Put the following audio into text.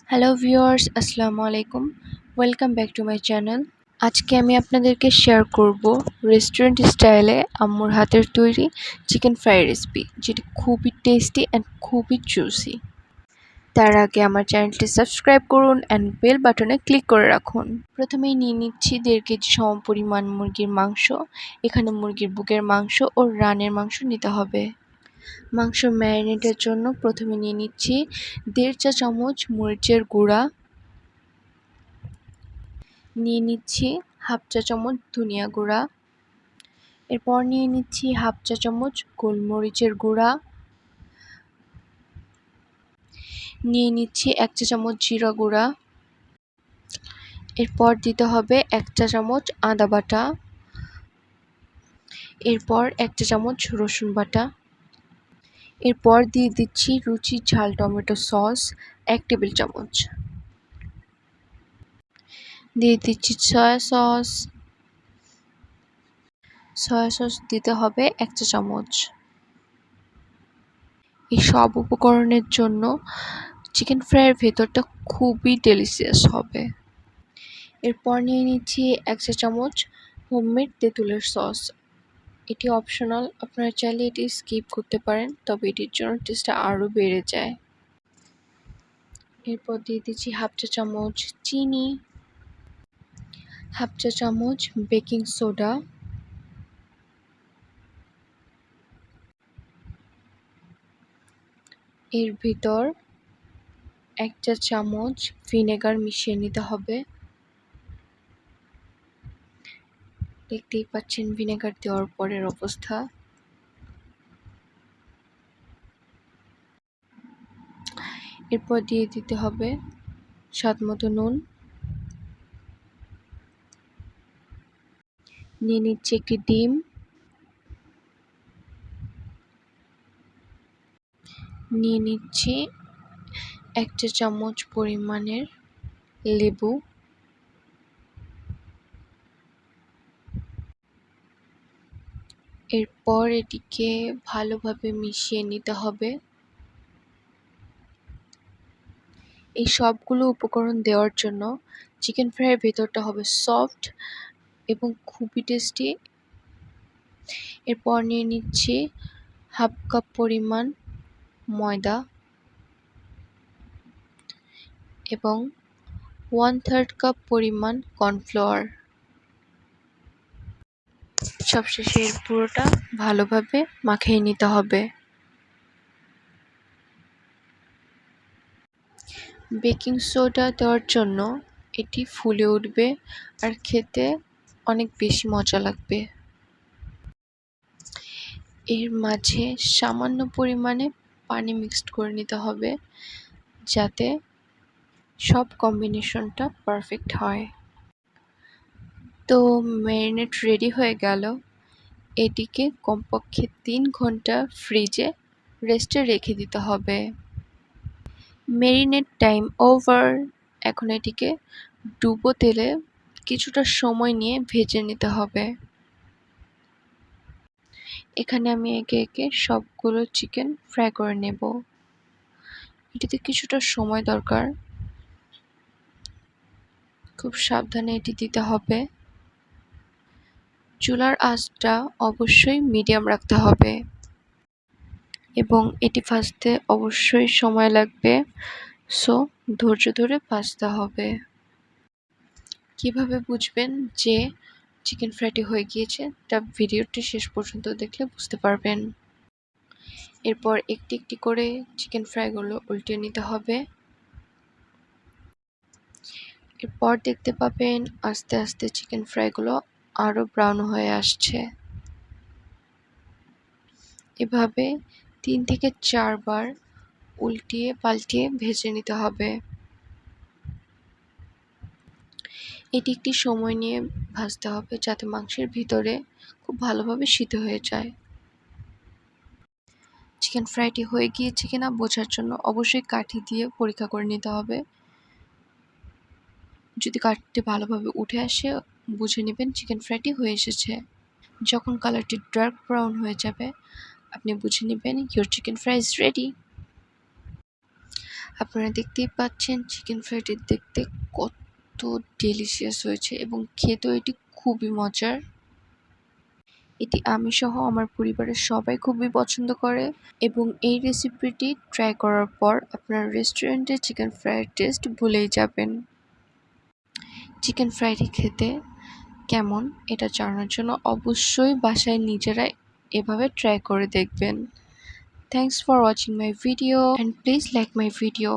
Hello viewers, আসসালামু আলাইকুম। Welcome back to my channel. আজকে আমি আপনাদেরকে শেয়ার করব রেস্টুরেন্ট স্টাইলে আম্মুর হাতের তৈরি চিকেন ফ্রাই রেসিপি, যেটি খুবই টেস্টি অ্যান্ড খুবই জুসি। তার আগে আমার চ্যানেলটি সাবস্ক্রাইব করুন অ্যান্ড বেল বাটনে ক্লিক করে রাখুন। প্রথমেই নিয়ে নিচ্ছি 1.5 কেজি সমপরিমাণ মুরগির মাংস। এখানে মুরগির বুকের মাংস ও রানের মাংস নিতে হবে। মাংস ম্যারিনেটের জন্য প্রথমে নিয়ে নিচ্ছি 1.5 চা চামচ মরিচের গুঁড়া, নিয়ে নিচ্ছি 1/2 চা চামচ ধনিয়া গুঁড়া, এরপর নিয়ে নিচ্ছি 1/2 চা চামচ গোলমরিচের গুঁড়া, নিয়ে নিচ্ছি 1 চা চামচ জিরা গুঁড়া, এরপর দিতে হবে 1 চা চামচ আদা বাটা, এরপর 1 চা চামচ রসুন বাটা, এরপর দিয়ে দিচ্ছি রুচি ঝাল টমেটো সস 1 টেবিল চামচ, দিয়ে দিচ্ছি সয়া সস দিতে হবে 1 চা চামচ। এই সব উপকরণের জন্য চিকেন ফ্রাইয়ের ভেতরটা খুবই ডেলিশিয়াস হবে। এরপর নিয়ে নিচ্ছি 1 চা চামচ হোমমেড তেঁতুলের সস। এটি অপশনাল, আপনারা চাইলে এটি স্কিপ করতে পারেন, তবে এটির জন্য টেস্টটা আরও বেড়ে যায়। এরপর দিয়ে দিচ্ছি 1/2 চা চামচ চিনি, 1/2 চা চামচ বেকিং সোডা, এর ভিতর 1 চা চামচ ভিনেগার মিশিয়ে নিতে হবে। দেখতেই পাচ্ছেন ভিনেগার দেওয়ার পরের অবস্থা। এরপর দিয়ে দিতে হবে স্বাদমতো নুন, নিয়ে নিচ্ছি একটি ডিম, নিয়ে নিচ্ছি 1 চা চামচ পরিমাণের লেবু, এরপর এটিকে ভালোভাবে মিশিয়ে নিতে হবে। এই সবগুলো উপকরণ দেওয়ার জন্য চিকেন ফ্রাইয়ের ভেতরটা হবে সফট এবং খুবই টেস্টি। এরপর নিয়ে নিচ্ছি 1/2 কাপ পরিমাণ ময়দা এবং 1/3 কাপ পরিমাণ কর্নফ্লাওয়ার। সবশেষে এর পুরোটা ভালোভাবে মাখিয়ে নিতে হবে। বেকিং সোডা দেওয়ার জন্য এটি ফুলে উঠবে আর খেতে অনেক বেশি মজা লাগবে। এর মাঝে সামান্য পরিমাণে পানি মিক্সড করে নিতে হবে, যাতে সব কম্বিনেশনটা পারফেক্ট হয়। তো ম্যারিনেট রেডি হয়ে গেল। এটিকে কমপক্ষে 3 ঘন্টা ফ্রিজে রেস্টে রেখে দিতে হবে। Marinate time over. এখন এটিকে ডুবো তেলে কিছুটা সময় নিয়ে ভেজে নিতে হবে। এখানে আমি একে একে সবগুলো চিকেন ফ্রাই করে নেব। এটিতে কিছুটা সময় দরকার, খুব সাবধানে এটি দিতে হবে। চুলার আঁচটা অবশ্যই মিডিয়াম রাখতে হবে এবং এটি ভাজতে অবশ্যই সময় লাগবে, সো ধৈর্য ধরে ভাজতে হবে। কিভাবে বুঝবেন যে চিকেন ফ্রাইটি হয়ে গিয়েছে, তা ভিডিওটি শেষ পর্যন্ত দেখলে বুঝতে পারবেন। এরপর একটি একটি করে চিকেন ফ্রাইগুলো উল্টে নিতে হবে। এরপর দেখতে পাবেন আস্তে আস্তে চিকেন ফ্রাইগুলো আরও ব্রাউন হয়ে আসছে। এভাবে 3 থেকে 4 বার উল্টিয়ে পাল্টিয়ে ভেজে নিতে হবে। এটি একটি সময় নিয়ে ভাজতে হবে, যাতে মাংসের ভিতরে খুব ভালোভাবে সিদ্ধ হয়ে যায়। চিকেন ফ্রাইটি হয়ে গিয়েছে কিনা বোঝার জন্য অবশ্যই কাঠি দিয়ে পরীক্ষা করে নিতে হবে। যদি কাঠিটি ভালোভাবে উঠে আসে, বুঝে নেবেন চিকেন ফ্রাইটি হয়ে এসেছে। যখন কালারটি ডার্ক ব্রাউন হয়ে যাবে, আপনি বুঝে নেবেন your chicken fry is ready. আপনারা দেখতেই পাচ্ছেন চিকেন ফ্রাইটি দেখতে কত ডেলিশিয়াস হয়েছে এবং খেতেও এটি খুবই মজার। এটি আমি সহ আমার পরিবারের সবাই খুবই পছন্দ করে এবং এই রেসিপিটি ট্রাই করার পর আপনার রেস্টুরেন্টের চিকেন ফ্রাইয়ের টেস্ট ভুলেই যাবেন। চিকেন ফ্রাইটি খেতে কেমন এটা জানার জন্য অবশ্যই বাসায় নিজেরাই এভাবে ট্রাই করে দেখবেন। Thanks for watching my video and please like my video.